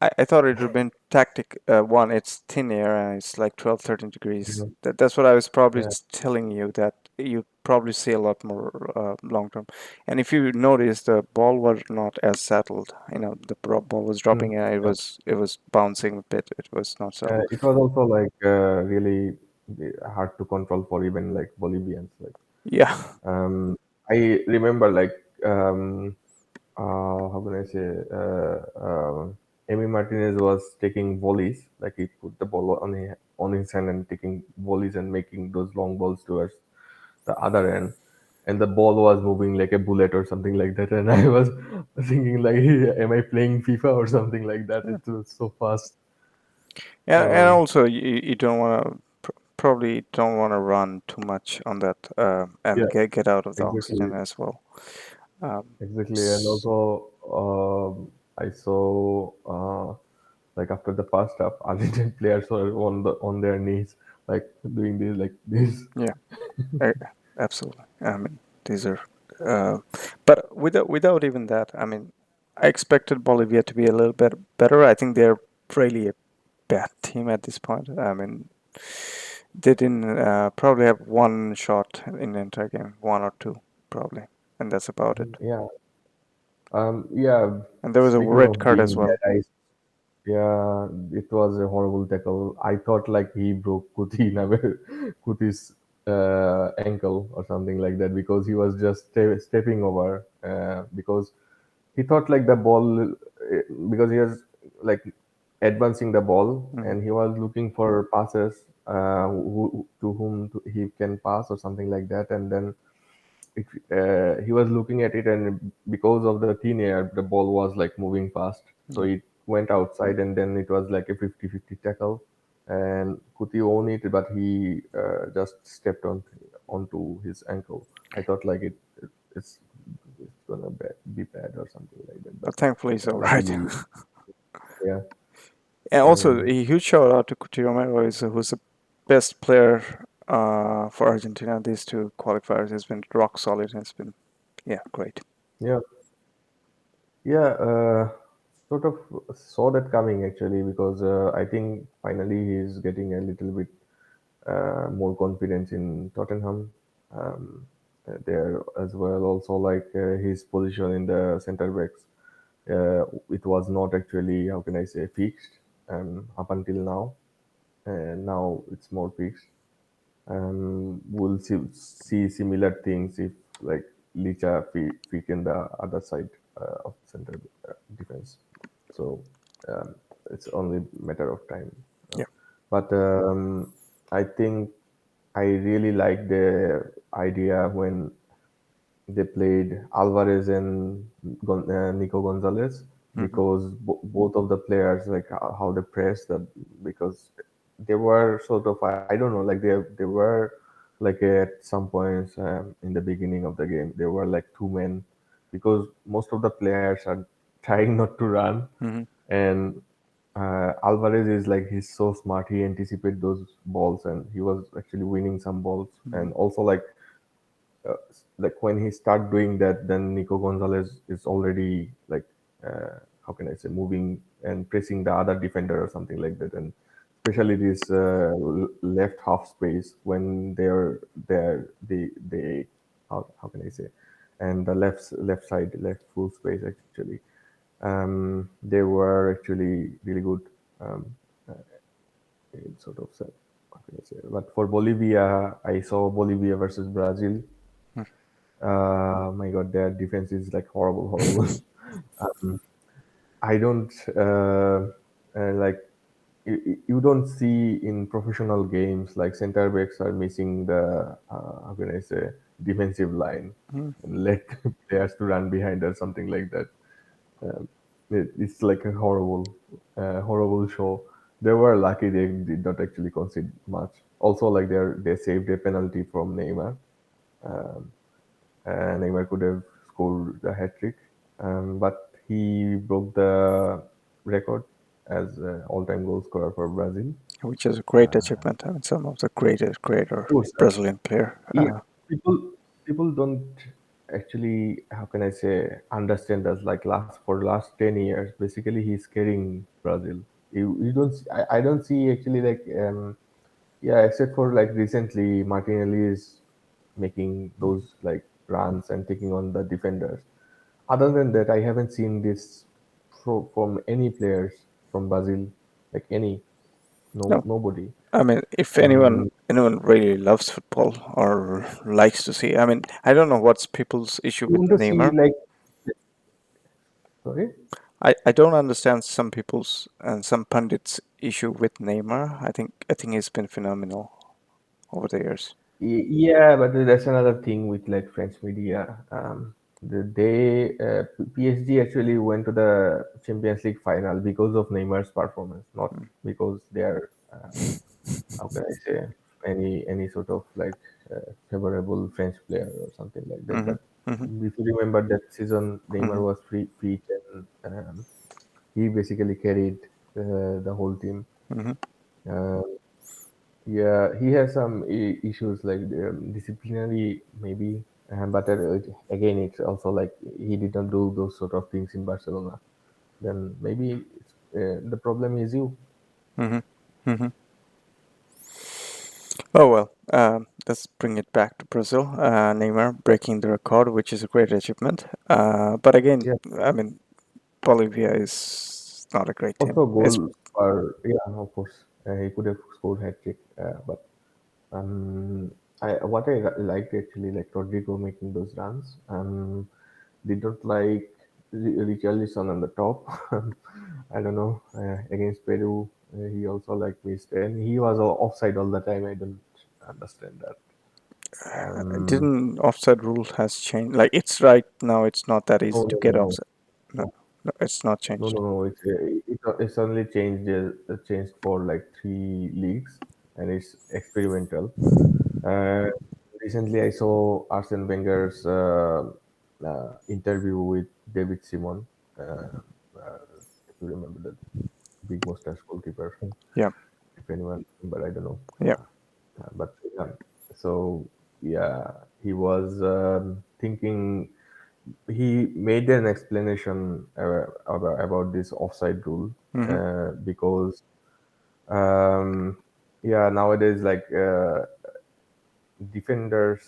Speaker 1: I thought it would have been tactic. One, it's thin air and it's like 12, 13 degrees.
Speaker 2: Yeah,
Speaker 1: That's what I was probably
Speaker 2: yeah,
Speaker 1: telling you that you probably see a lot more long term. And if you notice, the ball was not as settled. The ball was
Speaker 2: mm,
Speaker 1: dropping and it
Speaker 2: yeah.
Speaker 1: was it was bouncing a bit. It was not settled.
Speaker 2: It was also like really hard to control for even like Bolivians. Like
Speaker 1: Yeah.
Speaker 2: um, I remember like how can I say Emi Martinez was taking volleys. Like he put the ball on his hand and taking volleys and making those long balls towards the other end. And the ball was moving like a bullet or something like that. And I was thinking like, am I playing FIFA or something like that? It was so fast.
Speaker 1: And
Speaker 2: Um,
Speaker 1: also you don't want to probably don't want to run too much on that and
Speaker 2: yeah,
Speaker 1: get out of the
Speaker 2: exactly.
Speaker 1: oxygen as well.
Speaker 2: Exactly, and
Speaker 1: S-
Speaker 2: also I saw like after the first half, Argentine players were on their knees, like doing this, like this.
Speaker 1: yeah. Uh, Absolutely. I mean, these are, uh, but without even that, I mean, I expected Bolivia to be a little bit better. I think they're really a bad team at this point. I mean, they didn't probably have one shot in the entire game, one or two probably, and that's about it.
Speaker 2: Yeah, yeah.
Speaker 1: And there was a
Speaker 2: Speaking
Speaker 1: red
Speaker 2: of
Speaker 1: card as
Speaker 2: being bad,
Speaker 1: well.
Speaker 2: yeah, it was a horrible tackle. I thought like he broke Kuti's ankle or something like that because he was just stepping over because he thought like the ball because he was like advancing the ball
Speaker 1: Hmm.
Speaker 2: and he was looking for passes to whom he can pass or something like that and then he was looking at it and because of the thin air the ball was like moving fast so
Speaker 1: Yeah.
Speaker 2: it went outside and then it was like a 50-50 tackle and Kuti owned it but he just stepped onto his ankle. I thought like it's it's gonna be bad or something like that but
Speaker 1: But thankfully, it's all right.
Speaker 2: luckily yeah.
Speaker 1: And also,
Speaker 2: And
Speaker 1: a huge shout out to Coutinho Romero, who's the best player for Argentina. These two qualifiers has been rock solid. Has been, yeah, great.
Speaker 2: yeah, yeah, sort of saw that coming actually because I think finally he's getting a little bit more confidence in Tottenham. There as well, also like his position in the centre backs. It was not actually, how can I say, fixed up until now, and now it's more fixed. We'll see similar things if like Licha fit in the other side of center defense. So it's only matter of time. Uh,
Speaker 1: Yeah.
Speaker 2: but I think I really like the idea when they played Alvarez and Nico Gonzalez
Speaker 1: Hmm.
Speaker 2: because both of the players like how they pressed the because they were sort of I don't know like they were like at some points in the beginning of the game they were like two men because most of the players are trying not to run
Speaker 1: Hmm.
Speaker 2: and Alvarez is like he's so smart he anticipated those balls and he was actually winning some balls
Speaker 1: Hmm.
Speaker 2: and also uh, like when he start doing that then Nico Gonzalez is already like how can I say, moving and pressing the other defender or something like that. And especially this left half space when they how can I say, and the left side, left full space actually. They were actually really good. Um, in sort of how can I say? But for Bolivia, I saw Bolivia versus Brazil. My God, their defense is like horrible, horrible. I don't like you don't see in professional games like center backs are missing the how can I say, defensive line
Speaker 1: Mm.
Speaker 2: and let players to run behind or something like that. It's like a horrible show. They were lucky they did not actually concede much. Also, like they saved a penalty from Neymar. Um, Neymar could have scored a hat trick, but he broke the record as all-time goal scorer for Brazil.
Speaker 1: Which is a great achievement. I mean, some of the greatest
Speaker 2: Of
Speaker 1: creator
Speaker 2: course,
Speaker 1: Brazilian player.
Speaker 2: yeah, people people don't actually, how can I say, understand us like last 10 years. Basically, he's carrying Brazil. You don't I don't see actually like yeah, except for like recently Martinelli is making those like runs and taking on the defenders. Other than that, I haven't seen this from any players from Brazil, like any, no,
Speaker 1: No,
Speaker 2: nobody.
Speaker 1: I mean, if
Speaker 2: Um,
Speaker 1: anyone really loves football or likes to see, I mean, I don't know what's people's issue
Speaker 2: you
Speaker 1: with
Speaker 2: want to see
Speaker 1: Neymar.
Speaker 2: like, sorry.
Speaker 1: I don't understand some people's and some pundits' issue with Neymar. I think he's been phenomenal over the years.
Speaker 2: Yeah, but that's another thing with like French media. PSG actually went to the Champions League final because of Neymar's performance, not because they are how can I say, any sort of like favorable French player or something like that.
Speaker 1: Hmm.
Speaker 2: But
Speaker 1: Hmm.
Speaker 2: if you remember that season, Neymar
Speaker 1: Hmm.
Speaker 2: was free, and he basically carried the whole team.
Speaker 1: Hmm.
Speaker 2: Uh, Yeah, he has some issues like disciplinary maybe, but again, it's also like he did not do those sort of things in Barcelona. Then maybe the problem is you.
Speaker 1: Hmm. Hmm. Oh well, let's bring it back to Brazil. Neymar breaking the record, which is a great achievement. But again,
Speaker 2: Yeah.
Speaker 1: I mean, Bolivia is not a great team.
Speaker 2: Also,
Speaker 1: It's
Speaker 2: goal or yeah, of course, he could have scored hat trick, but um, what I liked actually like Rodrigo making those runs. Did not like Richarlison on the top. I don't know. Against Peru, he also like missed, and he was offside all the time. I don't understand that. Um,
Speaker 1: didn't offside rule has changed. Like it's right now, it's not that
Speaker 2: no,
Speaker 1: easy to
Speaker 2: no,
Speaker 1: get
Speaker 2: no,
Speaker 1: offside. No,
Speaker 2: no,
Speaker 1: no, it's not
Speaker 2: no,
Speaker 1: changed.
Speaker 2: no, no. It's only changed for like 3 leagues, and it's experimental. Uh, Recently, I saw Arsene Wenger's interview with David Simon. If you remember that big mustache goalkeeper,
Speaker 1: Yeah,
Speaker 2: if anyone remember, I don't know.
Speaker 1: yeah.
Speaker 2: But yeah, so yeah, he was thinking. He made an explanation about this offside rule
Speaker 1: Hmm.
Speaker 2: because yeah, nowadays like defenders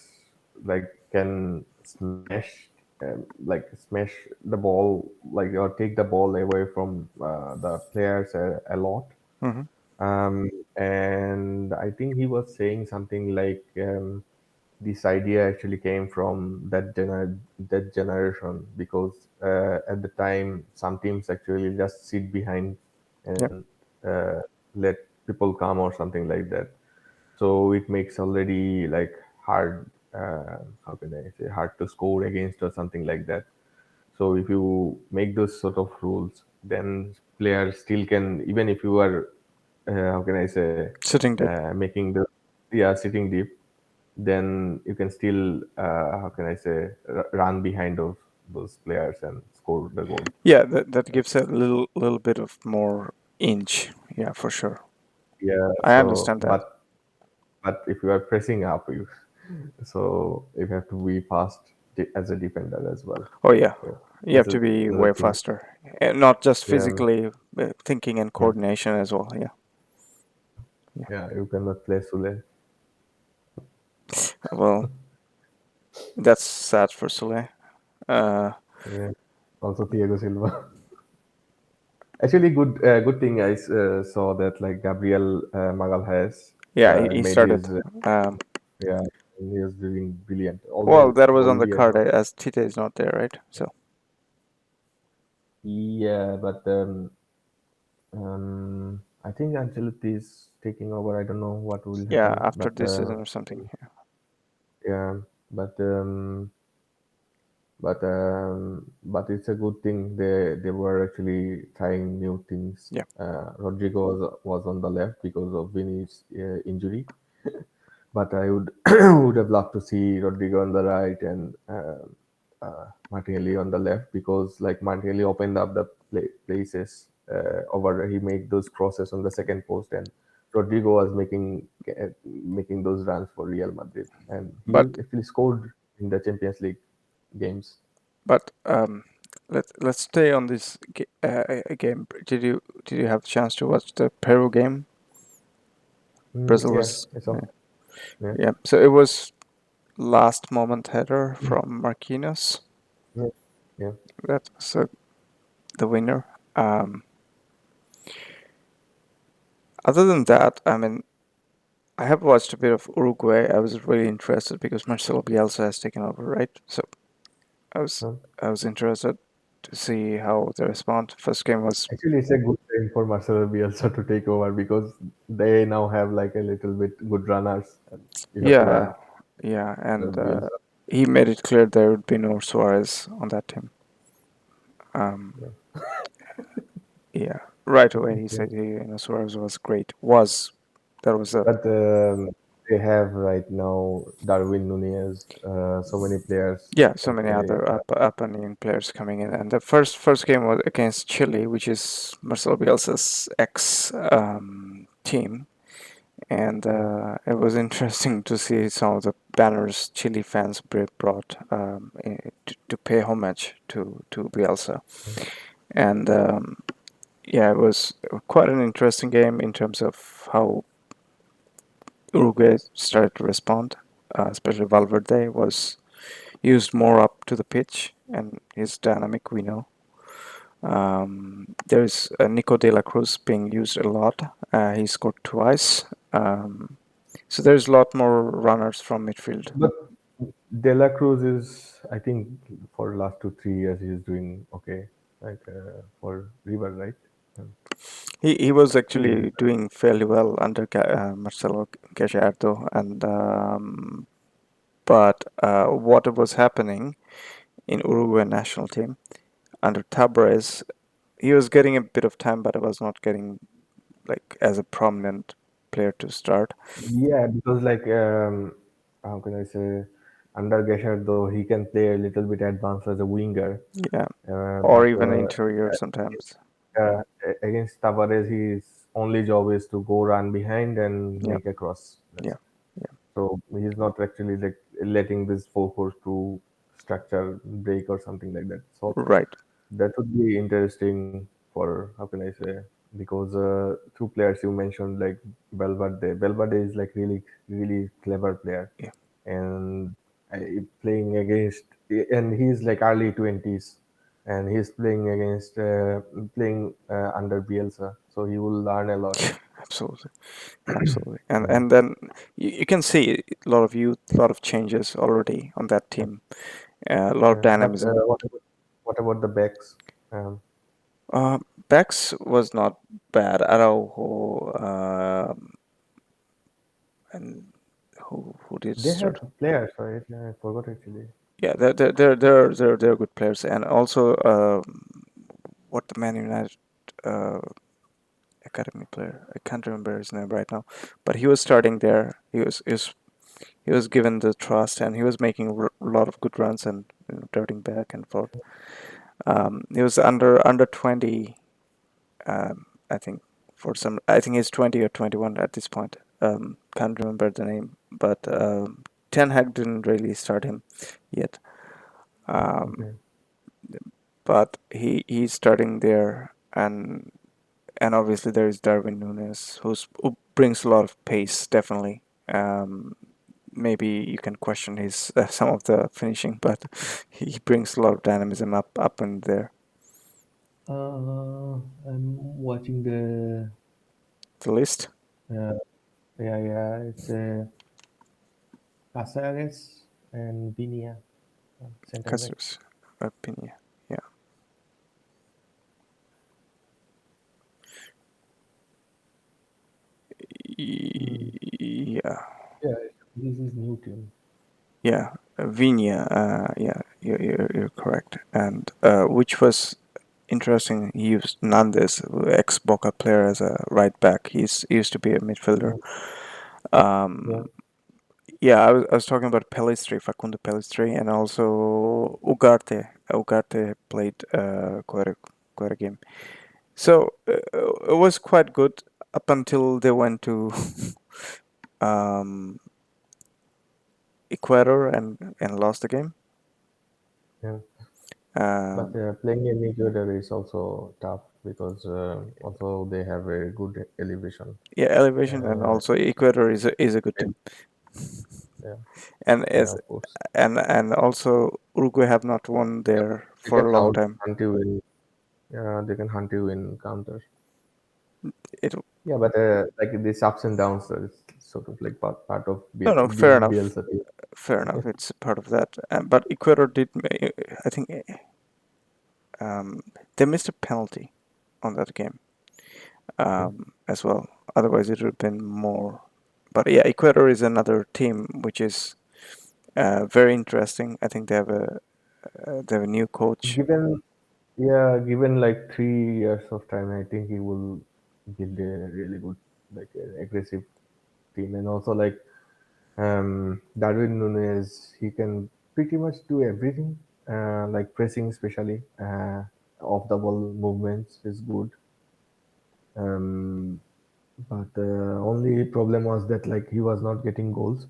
Speaker 2: like can smash the ball like or take the ball away from the players a lot.
Speaker 1: Hmm.
Speaker 2: And I think he was saying something like this idea actually came from that generation because at the time some teams actually just sit behind
Speaker 1: Yeah,
Speaker 2: and uh, let people come or something like that. So it makes already like hard. How can I say, hard to score against or something like that. So if you make those sort of rules, then players still can, even if you are, how can I say,
Speaker 1: sitting deep.
Speaker 2: making the, yeah, sitting deep, then you can still, how can I say, run behind those players and score the goal.
Speaker 1: Yeah, that gives a little bit of more inch. Yeah, for sure.
Speaker 2: Yeah.
Speaker 1: I
Speaker 2: So,
Speaker 1: understand that.
Speaker 2: but if you are pressing up, you so you have to be fast as a defender as well.
Speaker 1: Oh yeah,
Speaker 2: So
Speaker 1: you
Speaker 2: this
Speaker 1: have
Speaker 2: is
Speaker 1: to be
Speaker 2: another
Speaker 1: way
Speaker 2: thing.
Speaker 1: faster, and not just
Speaker 2: Yeah,
Speaker 1: physically, thinking and
Speaker 2: yeah,
Speaker 1: coordination as well. Yeah, yeah.
Speaker 2: yeah. You cannot play Sule.
Speaker 1: Well, that's sad for Sule. Uh,
Speaker 2: Yeah. Also Thiago Silva. Actually, good thing I saw that like Gabriel Magalhaes
Speaker 1: yeah, he
Speaker 2: made
Speaker 1: started.
Speaker 2: his
Speaker 1: Um,
Speaker 2: yeah, he was doing brilliant.
Speaker 1: well,
Speaker 2: Although
Speaker 1: that was on the
Speaker 2: old years
Speaker 1: card
Speaker 2: of
Speaker 1: as Tite is not there, right? So
Speaker 2: yeah, but I think Ancelotti is taking over. I don't know what will
Speaker 1: yeah,
Speaker 2: happen,
Speaker 1: after
Speaker 2: but
Speaker 1: this season or something. Yeah,
Speaker 2: yeah, but but it's a good thing they were actually trying new things.
Speaker 1: yeah.
Speaker 2: Rodrigo was on the left because of Vini's injury, but I would would have loved to see Rodrigo on the right and Martinelli on the left because like Martinelli opened up the places over. He made those crosses on the second post, and Rodrigo was making those runs for Real Madrid, and he
Speaker 1: But
Speaker 2: actually scored in the Champions League games.
Speaker 1: but let's stay on this game. Did you have a chance to watch the Peru game? Brazil
Speaker 2: Yeah,
Speaker 1: was
Speaker 2: I saw. Yeah,
Speaker 1: yeah. So it was last moment header from Marquinhos.
Speaker 2: yeah, yeah.
Speaker 1: That was the winner. Um, Other than that, I mean, I have watched a bit of Uruguay. I was really interested because Marcelo Bielsa has taken over, right? So I was
Speaker 2: Huh?
Speaker 1: I was interested to see how they respond. First game was
Speaker 2: Actually, it's a good thing for Marcelo Bielsa to take over because they now have like a little bit good runners, and you have to
Speaker 1: yeah,
Speaker 2: run.
Speaker 1: yeah, and
Speaker 2: Bielsa.
Speaker 1: he made it clear there would be no Suarez on that team. Um,
Speaker 2: Yeah.
Speaker 1: yeah, right away he
Speaker 2: Okay.
Speaker 1: said Suarez was great. Was that was a
Speaker 2: But they have right now Darwin Nunez, so many players
Speaker 1: yeah, so
Speaker 2: can
Speaker 1: many
Speaker 2: play.
Speaker 1: other up and young players coming in, and the first game was against Chile, which is Marcelo Bielsa's ex team, and it was interesting to see some of the banners Chile fans brought to pay homage to Bielsa, and yeah, it was quite an interesting game in terms of how Uruguay started to respond, especially Valverde was used more up to the pitch and is dynamic, we know. There's Nico de la Cruz being used a lot. He scored twice. So there's a lot more runners from midfield.
Speaker 2: But De La Cruz is, I think, for last 2 3 years he's doing okay. Like for River, right? Um,
Speaker 1: He was
Speaker 2: I think he's
Speaker 1: actually doing fairly well under Marcelo Gallardo, and but what was happening in Uruguay national team under Tabarez, he was getting a bit of time, but it was not getting like as a prominent player to start.
Speaker 2: yeah, because like how can I say, under Gesher though he can play a little bit advanced as a winger,
Speaker 1: Yeah, or
Speaker 2: but
Speaker 1: even interior sometimes.
Speaker 2: against Tavares, his only job is to go run behind and
Speaker 1: Yeah,
Speaker 2: make a cross.
Speaker 1: yeah, yeah.
Speaker 2: So he's not actually like letting this 4-4-2 structure break or something like that. So
Speaker 1: Right.
Speaker 2: that would be interesting for, how can I say, because two players you mentioned like Valverde. Valverde is like really clever player,
Speaker 1: Yeah,
Speaker 2: and playing against, and he's like early 20s, and he's playing under Bielsa, so he will learn a lot.
Speaker 1: absolutely, absolutely. And
Speaker 2: Yeah.
Speaker 1: and then you can see a lot of youth, a lot of changes already on that team. A lot of
Speaker 2: Yeah. But
Speaker 1: dynamism.
Speaker 2: what about the backs? Um,
Speaker 1: Uh, Bex was not bad. Araujo, and who did
Speaker 2: they have
Speaker 1: start?
Speaker 2: players, right? Yeah, I forgot actually.
Speaker 1: Yeah, they're good players, and also what the Man United uh, academy player. I can't remember his name right now, but he was starting there. He was given the trust, and he was making a lot of good runs and darting back and forth. He was under 20, I think. I think he's 20 or 21 at this point. Can't remember the name, but Ten Hag didn't really start him yet. Um,
Speaker 2: Okay.
Speaker 1: but he's starting there, and obviously there is Darwin Nunes, who brings a lot of pace, definitely. Maybe you can question his some of the finishing, but he brings a lot of dynamism up in there.
Speaker 2: I'm watching the
Speaker 1: The list,
Speaker 2: uh, yeah, it's Casares and Vinia, center backs.
Speaker 1: Cassius, opinion, yeah,
Speaker 2: Mm.
Speaker 1: yeah,
Speaker 2: Yeah, this is new team.
Speaker 1: yeah. Vinia, yeah, you're correct, and which was interesting. He used Nandes, ex Boca player, as a right back. He used to be a midfielder.
Speaker 2: Yeah, yeah.
Speaker 1: Um, Yeah, I was talking about Pellistri, Facundo Pellistri, and also Ugarte. Ugarte played quite a game. So it was quite good up until they went to um, Ecuador and lost the game.
Speaker 2: Yeah. But
Speaker 1: Um,
Speaker 2: playing in Ecuador is also tough because also they have a good elevation.
Speaker 1: yeah, elevation, and
Speaker 2: Uh,
Speaker 1: also Ecuador is a good
Speaker 2: and
Speaker 1: team,
Speaker 2: yeah,
Speaker 1: and
Speaker 2: yeah,
Speaker 1: as
Speaker 2: of course.
Speaker 1: and also Uruguay have not won
Speaker 2: Yeah,
Speaker 1: there
Speaker 2: they
Speaker 1: for
Speaker 2: can
Speaker 1: a long time.
Speaker 2: hunt you in. Yeah, they can hunt you in counter.
Speaker 1: It
Speaker 2: Yeah, but like this ups and downs is sort of like part of
Speaker 1: No, no, fair
Speaker 2: being
Speaker 1: enough.
Speaker 2: Bielsa team.
Speaker 1: Fair enough. It's a part of that. But Ecuador did. I think um, they missed a penalty on that game
Speaker 2: Okay.
Speaker 1: as well. Otherwise, it would have been more. But yeah, Ecuador is another team which is very interesting. I think they have a new coach.
Speaker 2: Given Yeah, given like 3 years of time, I think he will build a really good, like aggressive team, and also like Darwin Nunez, he can pretty much do everything, like pressing especially, off the ball movements is good. Um, but the only problem was that like he was not getting goals,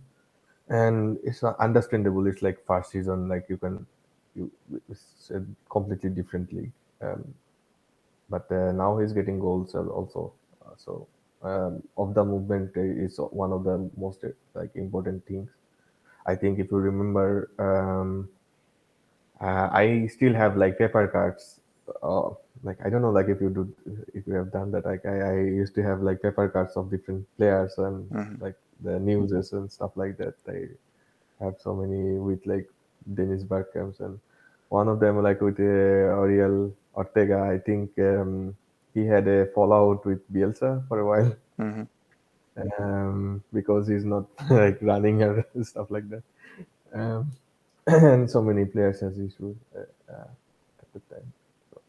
Speaker 2: and it's not understandable. It's like first season, like you it's a completely different league. But now he's getting goals also. Of the movement is one of the most like important things. I think if you remember, I still have like paper cards. Uh, like I don't know, like if you have done that. Like I used to have like paper cards of different players and
Speaker 1: Hmm.
Speaker 2: like the newses and stuff like that. I have so many with like Dennis Bergkamp and one of them like with Oriel Ortega. I think he had a fallout with Bielsa for a while
Speaker 1: Hmm.
Speaker 2: because he's not like running or stuff like that. Um, and so many players has issues at the time. So,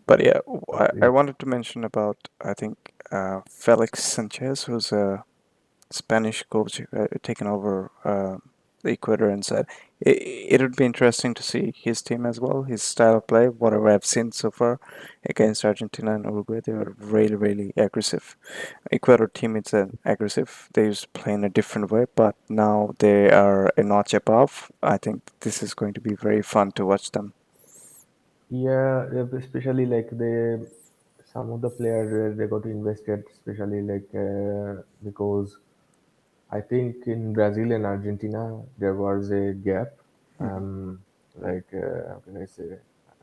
Speaker 1: But yeah,
Speaker 2: but
Speaker 1: I wanted to mention about I think Felix Sanchez, who's a Spanish coach taken over the Ecuadorian side. It would be interesting to see his team as well, his style of play. Whatever I've seen so far against Argentina and Uruguay, they were really, really aggressive. Ecuador team is aggressive. They used to play in a different way, but now they are a notch above. I think this is going to be very fun to watch them.
Speaker 2: yeah, especially like some of the players they got invested, especially like because I think in Brazil and Argentina there was a gap.
Speaker 1: Hmm.
Speaker 2: Like how can I say,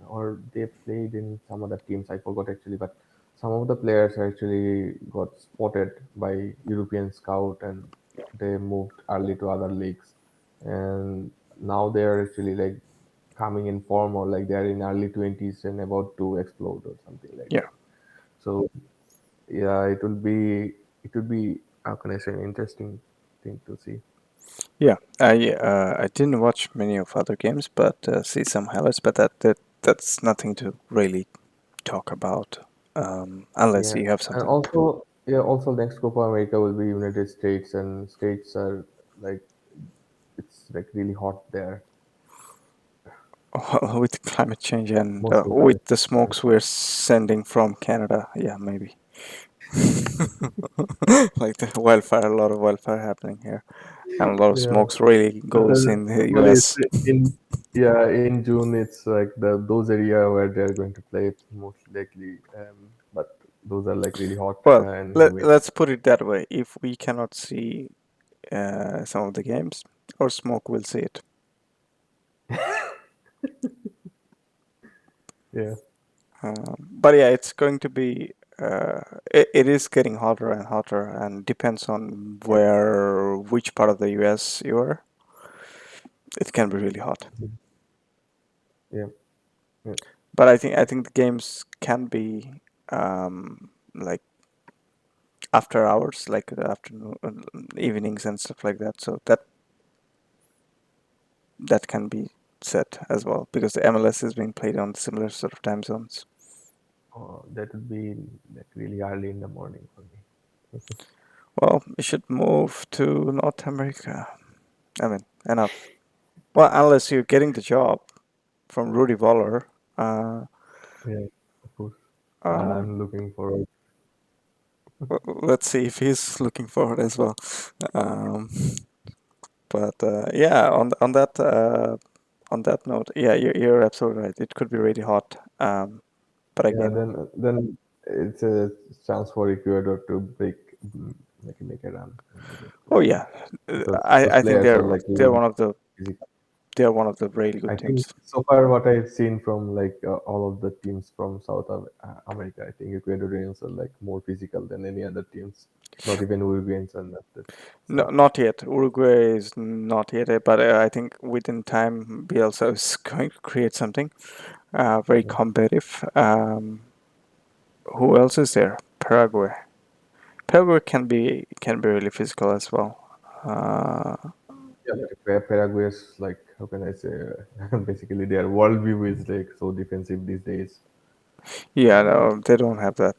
Speaker 2: or they played in some other teams. I forgot actually, but some of the players actually got spotted by European scout and they moved early to other leagues, and now they are actually like coming in form or like they are in early 20s and about to explode or something like
Speaker 1: Yeah.
Speaker 2: that. So yeah, it would be how can I say an interesting thing to see.
Speaker 1: Yeah, I didn't watch many of other games, but see some highlights. But that's nothing to really talk about, unless
Speaker 2: Yeah,
Speaker 1: you have
Speaker 2: and
Speaker 1: something.
Speaker 2: also yeah, also next Copa America will be United States, and states are like it's like really hot there
Speaker 1: With climate change and
Speaker 2: most of the time.
Speaker 1: with the smokes we're sending from Canada. Yeah, maybe. Like the wildfire, a lot of wildfire happening here, and a lot of
Speaker 2: Yeah,
Speaker 1: smokes really
Speaker 2: but
Speaker 1: goes in the
Speaker 2: normally it's
Speaker 1: US.
Speaker 2: in. Yeah, in June it's like those area where they're going to play most likely. But those are like really hot
Speaker 1: Well,
Speaker 2: and humid.
Speaker 1: let's put it that way. If we cannot see some of the games, or Smoke will see it.
Speaker 2: Yeah.
Speaker 1: But yeah, it's going to be. It is getting hotter and hotter, and depends on which part of the U.S. you are. It can be really hot.
Speaker 2: Yeah. Yeah.
Speaker 1: But I think the games can be like after hours, like the afternoon, evenings, and stuff like that. So that can be set as well because the MLS is being played on similar sort of time zones.
Speaker 2: Oh, that would be like really early in the morning for me.
Speaker 1: Well, we should move to North America. I mean, enough. Well, unless you're getting the job from Rudy Voller. Uh,
Speaker 2: Yeah, of course.
Speaker 1: uh,
Speaker 2: I'm looking forward.
Speaker 1: let's see if he's looking forward as well. Um, but yeah, on that note, yeah, you're absolutely right. It could be really hot. But
Speaker 2: Yeah,
Speaker 1: again,
Speaker 2: then it's a chance for Ecuador to make a run in the World Cup
Speaker 1: oh yeah,
Speaker 2: because those
Speaker 1: I think
Speaker 2: players are like
Speaker 1: they're
Speaker 2: really
Speaker 1: one of the
Speaker 2: physical.
Speaker 1: they're one of the really
Speaker 2: I
Speaker 1: good
Speaker 2: think
Speaker 1: teams.
Speaker 2: so far what I've seen from like all of the teams from America, I think Ecuadorians are like more physical than any other teams. Not even Uruguayans are not that.
Speaker 1: No,
Speaker 2: So
Speaker 1: not yet. Uruguay is not yet, but I think within time Bielsa is going to create something very
Speaker 2: yeah,
Speaker 1: competitive. Who else is there? Paraguay. Paraguay can be really physical as well.
Speaker 2: yeah, but Paraguay is like how can I say? Basically, their worldview is like so defensive these days.
Speaker 1: Yeah,
Speaker 2: Um,
Speaker 1: no, they don't have that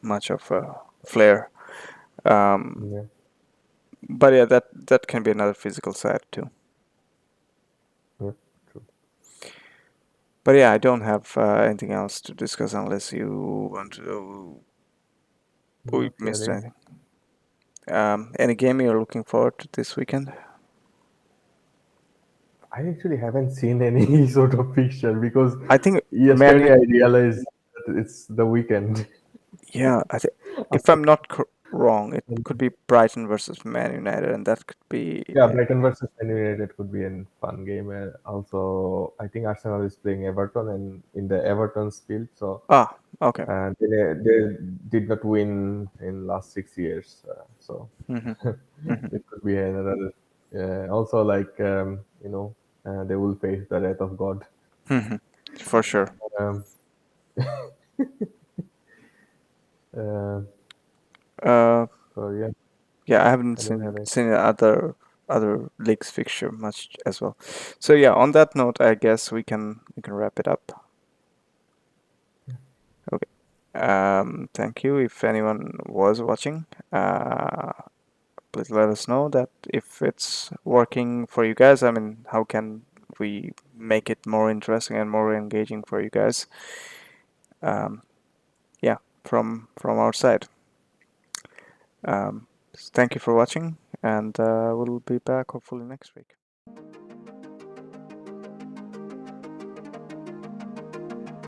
Speaker 1: much of a flair. Um,
Speaker 2: yeah,
Speaker 1: but yeah, that can be another physical side too.
Speaker 2: yeah, true.
Speaker 1: But yeah, I don't have anything else to discuss unless you want to. We
Speaker 2: Not
Speaker 1: missed
Speaker 2: really.
Speaker 1: anything. Any game you're looking forward to this weekend?
Speaker 2: I actually haven't seen any sort of fixture because
Speaker 1: I think Man.
Speaker 2: yesterday I realized that it's the weekend.
Speaker 1: Yeah, I think if
Speaker 2: After,
Speaker 1: I'm not wrong, it could be Brighton versus Man United, and that could be
Speaker 2: yeah, Brighton versus Man United could be a fun game. Also, I think Arsenal is playing Everton and in the Everton's field, so
Speaker 1: okay.
Speaker 2: they did not win in last 6 years. So
Speaker 1: Hmm. Hmm.
Speaker 2: it could be another. Also, like they will face the wrath of God.
Speaker 1: Hmm. For sure.
Speaker 2: Um, uh,
Speaker 1: Uh,
Speaker 2: so yeah,
Speaker 1: yeah, I haven't
Speaker 2: I don't
Speaker 1: seen
Speaker 2: have it.
Speaker 1: seen other leagues fixture much as well. So yeah, on that note, I guess we can wrap it up. Okay. Thank you. If anyone was watching, please let us know that if it's working for you guys. I mean, how can we make it more interesting and more engaging for you guys? Um, yeah, from our side. Thank you for watching, and we'll be back hopefully next week.